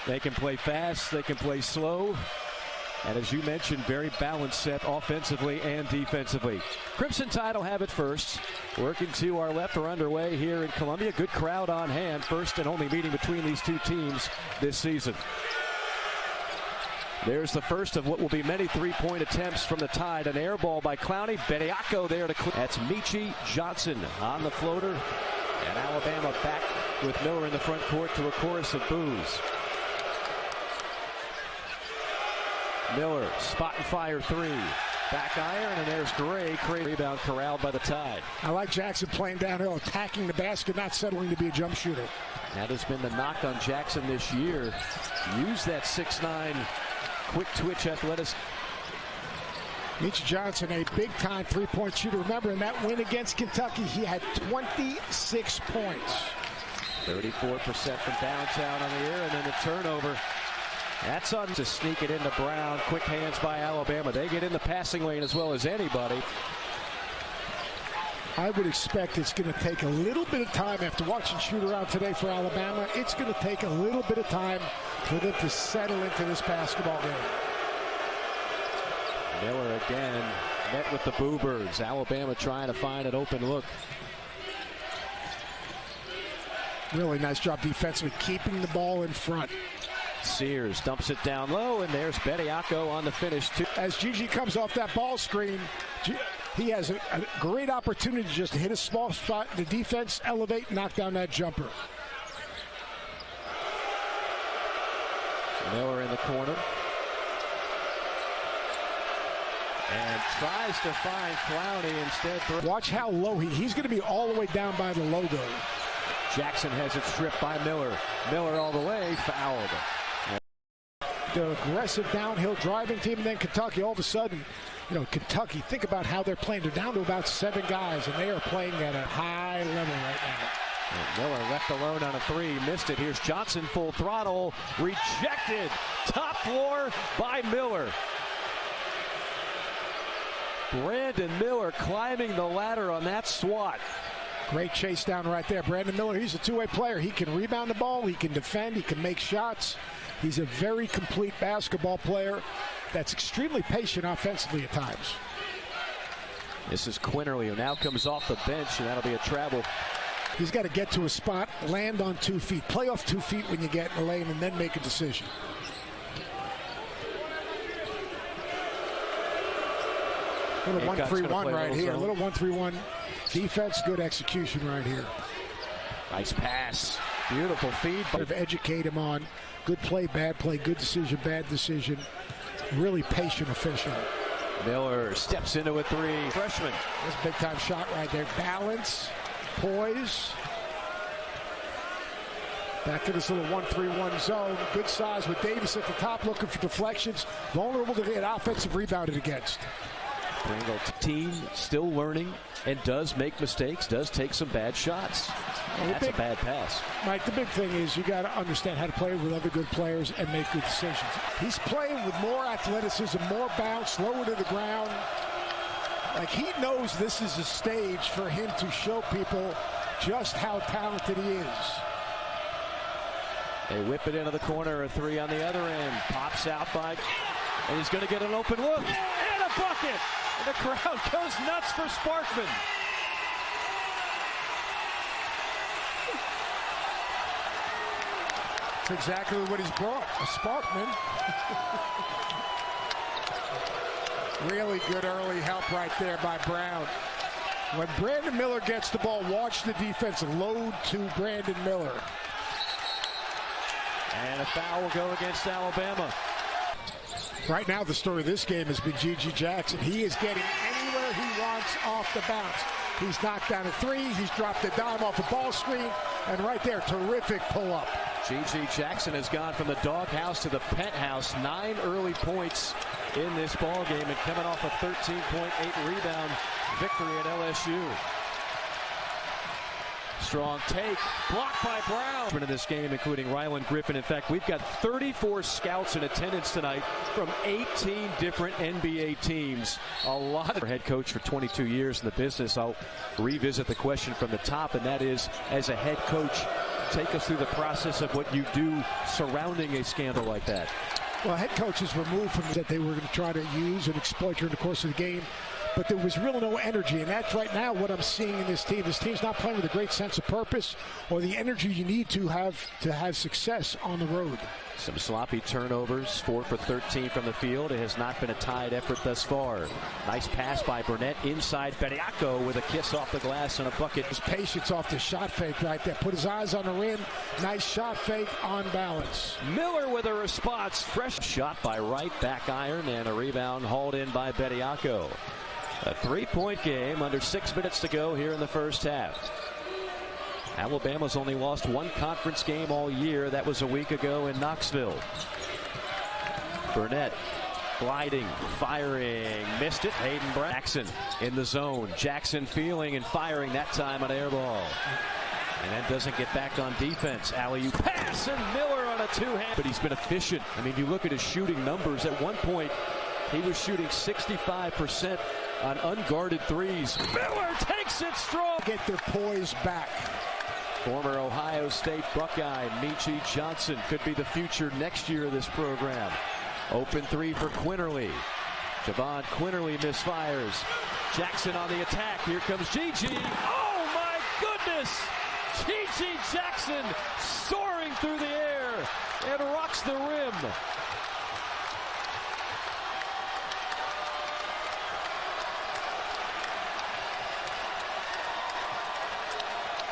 They can play fast, they can play slow. And as you mentioned, very balanced set offensively and defensively. Crimson Tide will have it first. Working to our left, we're underway here in Columbia. Good crowd on hand. First and only meeting between these two teams this season. There's the first of what will be many three-point attempts from the Tide. An air ball by Clowney. Bediako there to clear. That's Meechie Johnson on the floater. And Alabama back with Miller in the front court to a chorus of boos. Miller, spot and fire three. Back iron, and there's Gray. Rebound corralled by the Tide. I like Jackson playing downhill, attacking the basket, not settling to be a jump shooter. That has been the knock on Jackson this year. Use that 6'9", quick twitch athleticism. Meechie Johnson, a big-time three-point shooter. Remember, in that win against Kentucky, he had 26 points. 34% from downtown on the air, and then the turnover. That's on to sneak it into Brown. Quick hands by Alabama. They get in the passing lane as well as anybody. I would expect it's going to take a little bit of time after watching shoot-around today for Alabama. It's going to take a little bit of time for them to settle into this basketball game. Miller again met with the Boo Birds. Alabama trying to find an open look. Really nice job defensively, keeping the ball in front. Sears dumps it down low, and there's Bediako on the finish too. As Gigi comes off that ball screen, he has a great opportunity to just hit a small spot. The defense elevate, knock down that jumper. Miller in the corner. And tries to find Clowney instead. Watch how low he's going to be all the way down by the logo. Jackson has it stripped by Miller. Miller all the way, fouled. The aggressive downhill driving team, and then Kentucky all of a sudden, Kentucky, think about how they're playing. They're down to about 7 guys, and they are playing at a high level right now. And Miller left alone on a three, missed it. Here's Johnson, full throttle, rejected. Top floor by Miller. Brandon Miller climbing the ladder on that swat. Great chase down right there. Brandon Miller, he's a two-way player. He can rebound the ball, he can defend, he can make shots. He's a very complete basketball player that's extremely patient offensively at times. This is Quinterly, who now comes off the bench, and that'll be a travel. He's got to get to a spot, land on 2 feet, play off 2 feet when you get in the lane, and then make a decision. Little 1-3-1 right here. Little 1-3-1 defense, good execution right here. Nice pass. Beautiful feed. Educate him on good play, bad play, good decision, bad decision. Really patient official. Miller steps into a three. Freshman. That's a big-time shot right there. Balance, poise. Back to this little 1-3-1 zone. Good size with Davis at the top looking for deflections. Vulnerable to get offensive rebounded against. Pringle team still learning and does make mistakes, does take some bad shots. That's a bad pass. Mike, the big thing is you got to understand how to play with other good players and make good decisions. He's playing with more athleticism, more bounce, slower to the ground. Like, he knows this is a stage for him to show people just how talented he is. They whip it into the corner, a three on the other end. Pops out by, and he's going to get an open look. And a bucket! And the crowd goes nuts for Sparkman. That's exactly what he's brought, a Sparkman. Really good early help right there by Brown. When Brandon Miller gets the ball, watch the defense load to Brandon Miller. And a foul will go against Alabama. Right now, the story of this game has been Gigi Jackson. He is getting anywhere he wants off the bounce. He's knocked down a three. He's dropped a dime off a ball screen. And right there, terrific pull-up. Gigi Jackson has gone from the doghouse to the penthouse. 9 early points in this ball game, and coming off a 13.8 rebound victory at LSU. Strong take, blocked by Brown. In this game, including Rylan Griffin. In fact, we've got 34 scouts in attendance tonight from 18 different NBA teams. A lot of head coach for 22 years in the business. I'll revisit the question from the top, and that is, as a head coach, Take us through the process of what you do surrounding a scandal like that. Well, head coaches removed from that they were going to try to use and exploit during the course of the game. But there was really no energy, and that's right now what I'm seeing in this team. This team's not playing with a great sense of purpose or the energy you need to have success on the road. Some sloppy turnovers, 4 for 13 from the field. It has not been a tied effort thus far. Nice pass by Burnett inside. Bediako with a kiss off the glass and a bucket. His patience off the shot fake right there. Put his eyes on the rim. Nice shot fake on balance. Miller with a response. Fresh shot by Wright, back iron, and a rebound hauled in by Bediako. A 3-point game, under 6 minutes to go here in the first half. Alabama's only lost one conference game all year. That was a week ago in Knoxville. Burnett gliding, firing, missed it. Hayden Jackson in the zone. Jackson feeling and firing, that time an air ball. And then doesn't get back on defense. Alley-oop pass, and Miller on a two-hand. But he's been efficient. I mean, you look at his shooting numbers. At one point, he was shooting 65% on unguarded threes. Miller takes it strong. Get their poise back. Former Ohio State Buckeye Meechie Johnson could be the future next year of this program. Open three for Quinterly. Javon Quinterly misfires. Jackson on the attack. Here comes Gigi. Oh my goodness! Gigi Jackson soaring through the air and rocks the rim.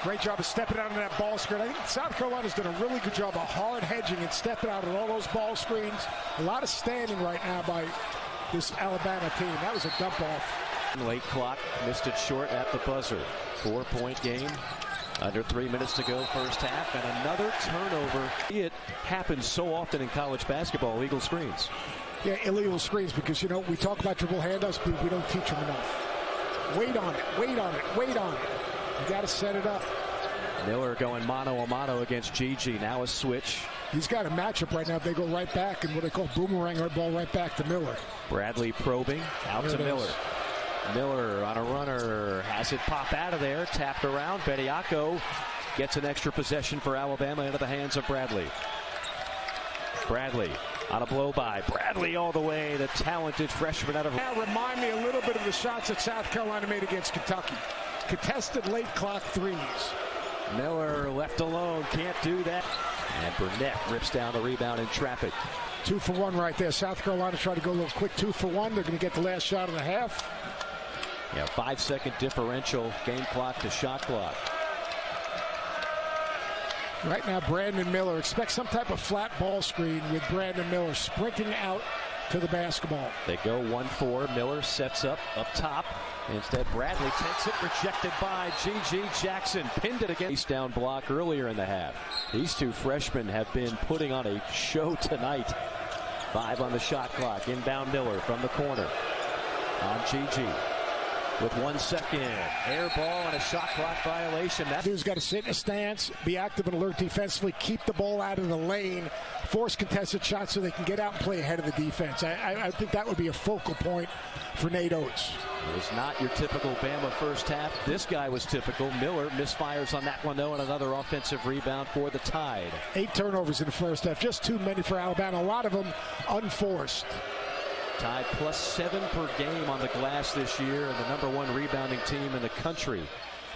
Great job of stepping out of that ball screen. I think South Carolina's done a really good job of hard hedging and stepping out of all those ball screens. A lot of standing right now by this Alabama team. That was a dump off. Late clock, missed it short at the buzzer. 4-point game. Under 3 minutes to go first half, and another turnover. It happens so often in college basketball, illegal screens. Yeah, illegal screens, because, you know, we talk about dribble handoffs, but we don't teach them enough. Wait on it, wait on it, wait on it. You got to set it up. Miller going mano-a-mano against Gigi. Now a switch. He's got a matchup right now. They go right back, and what they call boomerang our ball right back to Miller. Bradley probing, out to Miller. Miller on a runner, has it pop out of there, tapped around. Bediako gets an extra possession for Alabama into the hands of Bradley. Bradley on a blow-by. Bradley all the way, the talented freshman out of... Now remind me a little bit of the shots that South Carolina made against Kentucky. Contested late clock threes. Miller left alone, can't do that. And Burnett rips down the rebound in traffic. 2 for 1 right there. South Carolina tried to go a little quick 2 for 1. They're going to get the last shot of the half. Yeah, 5-second differential, game clock to shot clock. Right now, Brandon Miller. Expect some type of flat ball screen with Brandon Miller sprinting out to the basketball. They go 1-4. Miller sets up top. Instead, Bradley takes it, rejected by Gigi Jackson. Pinned it against down block earlier in the half. These two freshmen have been putting on a show tonight. 5 on the shot clock. Inbound Miller from the corner. On Gigi. With 1 second, air ball and a shot clock violation. That dude's got to sit in a stance, be active and alert defensively, keep the ball out of the lane, force contested shots so they can get out and play ahead of the defense. I think that would be a focal point for Nate Oates. It was not your typical Bama first half. This guy was typical. Miller misfires on that one, though, and another offensive rebound for the Tide. 8 turnovers in the first half, just too many for Alabama. A lot of them unforced. Tide plus 7 per game on the glass this year, and the #1 rebounding team in the country.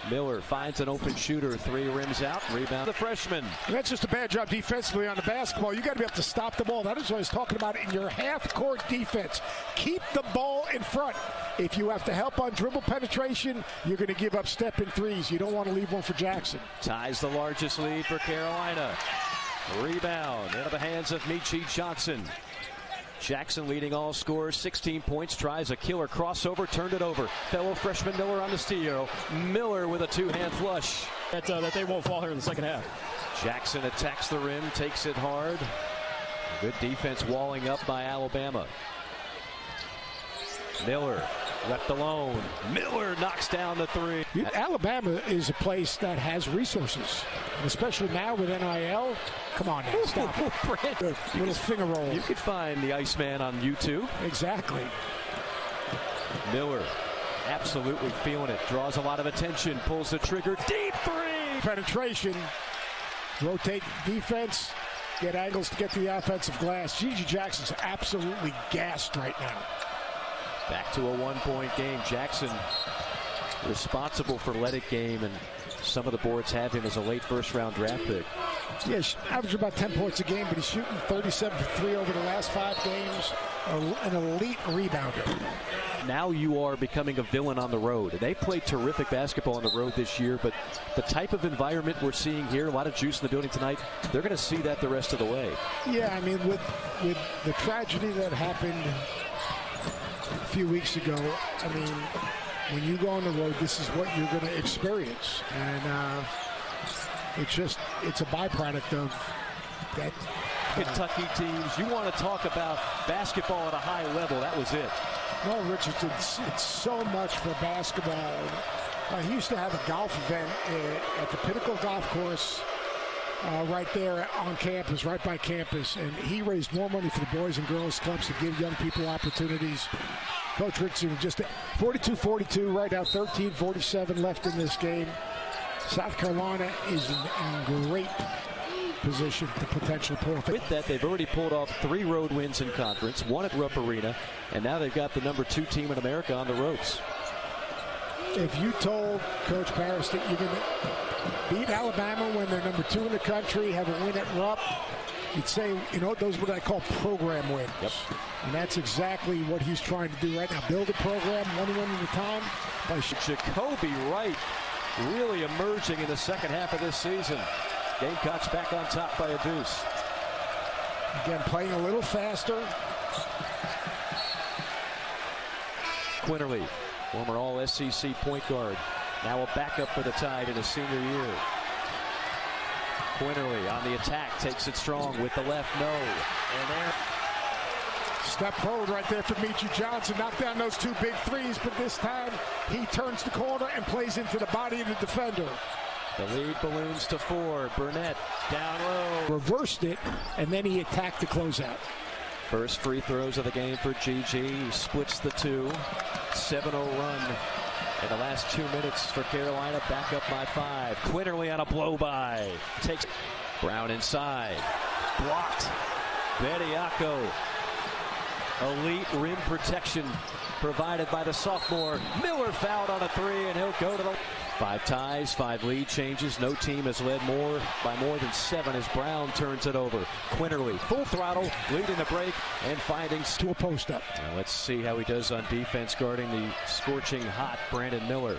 Miller finds an open shooter, 3 rims out, rebound the freshman. And that's just a bad job defensively on the basketball. You got to be able to stop the ball. That is what I was talking about in your half-court defense. Keep the ball in front. If you have to help on dribble penetration, you're going to give up step-in threes. You don't want to leave one for Jackson. Ties the largest lead for Carolina. Rebound into the hands of Meechie Johnson. Jackson leading all scorers, 16 points, tries a killer crossover, turned it over. Fellow freshman Miller on the steal. Miller with a 2-hand flush. That they won't fall here in the second half. Jackson attacks the rim, takes it hard. Good defense walling up by Alabama. Miller left alone. Miller knocks down the 3. Alabama is a place that has resources, especially now with NIL. Come on now, stop it. Little finger roll. You could find the Iceman on YouTube. Exactly. Miller absolutely feeling it. Draws a lot of attention. Pulls the trigger. Deep 3. Penetration. rotate defense, get angles to get to the offensive glass. Gigi Jackson's absolutely gassed right now. Back to a one-point game. Jackson responsible for athletic game, and some of the boards have him as a late first-round draft pick. Yeah, averaging about 10 points a game, but he's shooting 37 for 3 over the last 5 games. An elite rebounder. Now you are becoming a villain on the road. They played terrific basketball on the road this year, but the type of environment we're seeing here, a lot of juice in the building tonight, they're going to see that the rest of the way. Yeah, I mean, with the tragedy that happened a few weeks ago, I mean, when you go on the road, this is what you're going to experience. And it's a byproduct of that. Kentucky teams, you want to talk about basketball at a high level, that was it. No, Richardson, it's so much for basketball. He used to have a golf event at the Pinnacle Golf Course right there on campus, right by campus, and he raised more money for the Boys and Girls Clubs to give young people opportunities. Coach Richardson just 42-42 right now, 13:47 left in this game. South Carolina is in great position to potentially pull off. With that, they've already pulled off 3 road wins in conference, 1 at Rupp Arena, and now they've got the number 2 team in America on the ropes. If you told Coach Paris that you're going to beat Alabama when they're number 2 in the country, have a win at Rupp, you'd say, you know, those are what I call program wins. Yep. And that's exactly what he's trying to do right now. Build a program, 1 win at a time. Jacoby Wright really emerging in the second half of this season. Gamecocks back on top by a deuce. Again, playing a little faster. Quinterly, former All-SEC point guard, now a backup for the Tide in his senior year. Quinterly on the attack, takes it strong with the left, no. And there. Step forward right there for Meechie Johnson. Knocked down those 2 big threes, but this time he turns the corner and plays into the body of the defender. The lead balloons to 4. Burnett down low. Reversed it, and then he attacked the closeout. First free throws of the game for GG. He splits the 2. 7-0 run in the last 2 minutes for Carolina. Back up by 5. Quinterly on a blow-by. Takes Brown inside. Blocked. Bediako. Elite rim protection provided by the sophomore. Miller fouled on a 3, and he'll go to the 5 ties, 5 lead changes. No team has led by more than 7 as Brown turns it over. Quinterly, full throttle, leading the break and finding to a post up. Now let's see how he does on defense guarding the scorching hot Brandon Miller.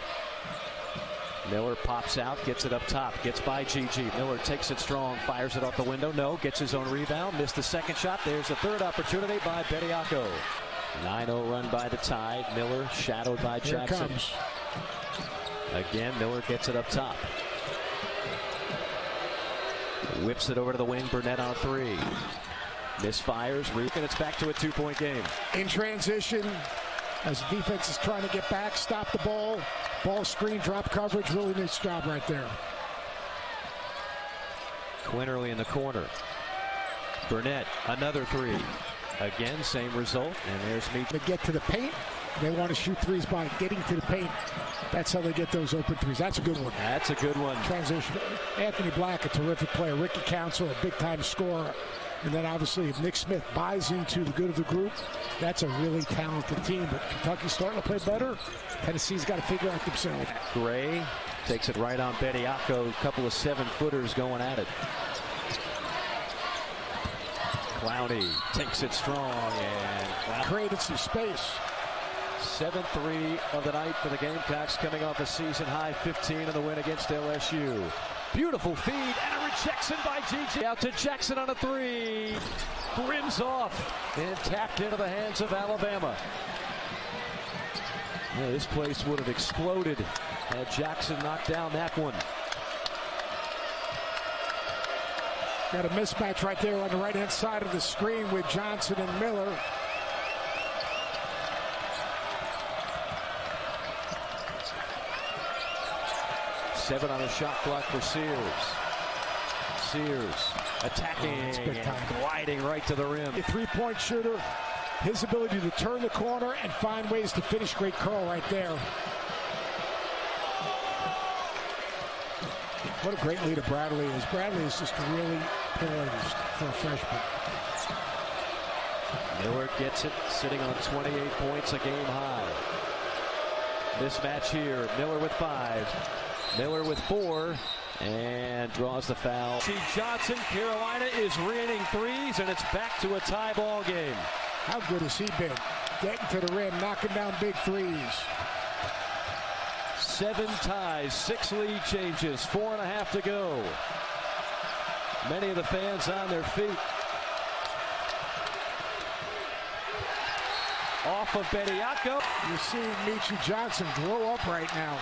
Miller pops out, gets it up top, gets by GG. Miller takes it strong, fires it off the window. No, gets his own rebound, missed the second shot. There's a third opportunity by Bediako. 9-0 run by the Tide. Miller shadowed by Jackson. Here comes. Again, Miller gets it up top. Whips it over to the wing. Burnett on 3. Misfires. And it's back to a 2-point game. In transition, as the defense is trying to get back, stop the ball. Ball screen, drop coverage. Really nice job right there. Quinterly in the corner. Burnett, another 3. Again, same result. And there's me. They get to the paint. They want to shoot threes by getting to the paint. That's how they get those open threes. That's a good one. That's a good one. Transition. Anthony Black, a terrific player. Ricky Council, a big-time scorer. And then obviously if Nick Smith buys into the good of the group, that's a really talented team. But Kentucky's starting to play better. Tennessee's got to figure out themselves. Gray takes it right on Bediako. A couple of 7-footers going at it. Clowney takes it strong and created some space. 7-3 of the night for the Gamecocks, coming off a season-high 15 in the win against LSU. Beautiful feed and a rejection by GG. Out to Jackson on a 3. Rims off and tapped into the hands of Alabama. Yeah, this place would have exploded had Jackson knocked down that one. Got a mismatch right there on the right-hand side of the screen with Johnson and Miller. Seven on the shot clock for Sears. Sears attacking and gliding right to the rim. A three-point shooter. His ability to turn the corner and find ways to finish. Great curl right there. What a great leader Bradley is. Bradley is just really poised for a freshman. Miller gets it, sitting on 28 points, a game high. Mismatch here. Miller with 5. Miller with 4. And draws the foul. See Johnson, Carolina is raining threes, and it's back to a tie ball game. How good has he been? Getting to the rim, knocking down big threes. 7 ties, 6 lead changes, 4.5 to go. Many of the fans on their feet. Off of Bediako. You're seeing Meechie Johnson grow up right now.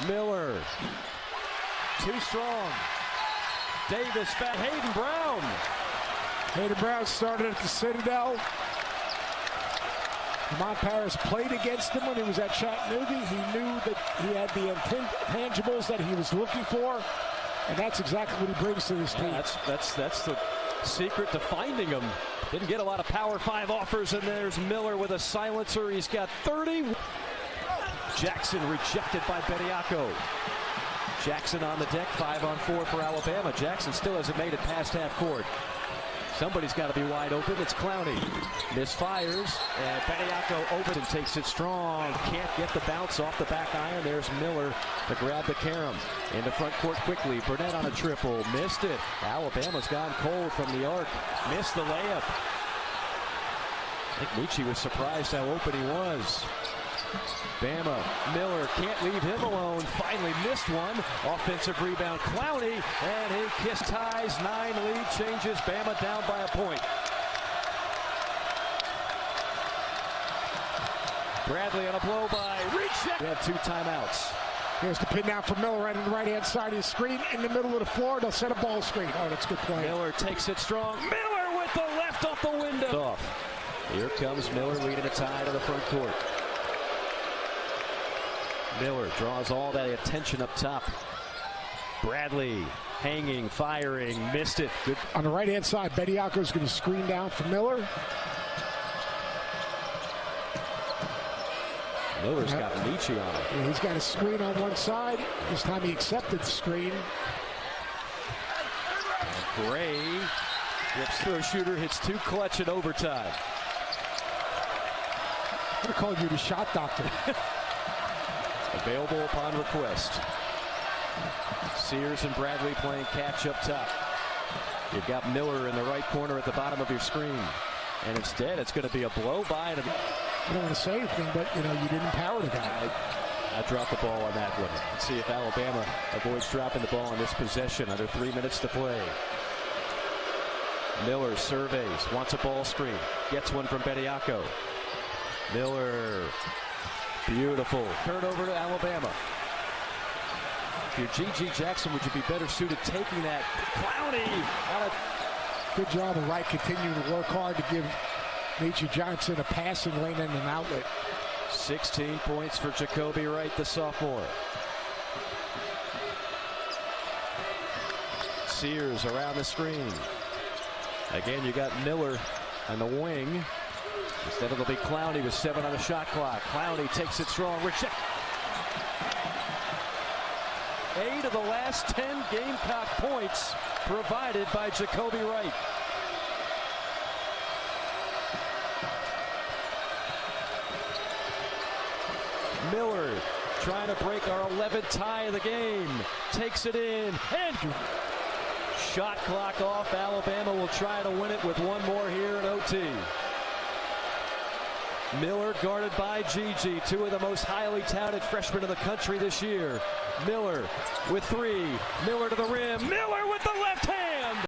Miller, too strong. Davis back. Hayden Brown. Hayden Brown started at the Citadel. Lamont Paris played against him when he was at Chattanooga. He knew that he had the intangibles that he was looking for, and that's exactly what he brings to this team. Yeah, that's the secret to finding him. Didn't get a lot of Power 5 offers, and there's Miller with a silencer. He's got 30. Jackson rejected by Bediako. Jackson on the deck, 5-on-4 for Alabama. Jackson still hasn't made it past half court. Somebody's got to be wide open. It's Clowney. Misfires, and Bediako open and takes it strong. Can't get the bounce off the back iron. There's Miller to grab the carom. Into front court quickly. Burnett on a triple. Missed it. Alabama's gone cold from the arc. Missed the layup. I think Meechie was surprised how open he was. Bama, Miller can't leave him alone. Finally missed one. Offensive rebound, Clowney, and he kissed ties. 9 lead changes. Bama down by a point. Bradley on a blow by. Recheck. We have 2 timeouts. Here's the pin down for Miller right on the right-hand side of the screen. In the middle of the floor, they'll set a ball screen. Oh, that's good play. Miller takes it strong. Miller with the left off the window. Off. Here comes Miller leading a tie to the front court. Miller draws all that attention up top. Bradley hanging, firing, missed it. Good. On the right-hand side, Bediako's going to screen down for Miller. Miller's got Meechie on it. Yeah, he's got a screen on one side. This time he accepted the screen. And Gray rips through a shooter, hits 2 clutch in overtime. I'm going to call you the shot doctor. Available upon request. Sears and Bradley playing catch up top. You've got Miller in the right corner at the bottom of your screen. And instead, it's going to be a blow by. I don't want to say anything, but, you know, you didn't power the guy. I dropped the ball on that one. Let's see if Alabama avoids dropping the ball on this possession. Under 3 minutes to play. Miller surveys, wants a ball screen. Gets one from Bediako. Miller. Beautiful. Turnover to Alabama. If you're G.G. Jackson, would you be better suited taking that? Clowney. Good job of Wright continuing to work hard to give Meechie Johnson a passing lane and an outlet. 16 points for Jacoby Wright, the sophomore. Sears around the screen. Again, you got Miller on the wing. Instead, it'll be Clowney with 7 on the shot clock. Clowney takes it strong. Reject. 8 of the last 10 Gamecock points provided by Jacoby Wright. Miller trying to break our 11th tie of the game. Takes it in. And shot clock off. Alabama will try to win it with 1 more here in OT. Miller guarded by G.G., 2 of the most highly touted freshmen in the country this year. Miller with 3. Miller to the rim. Miller with the left hand.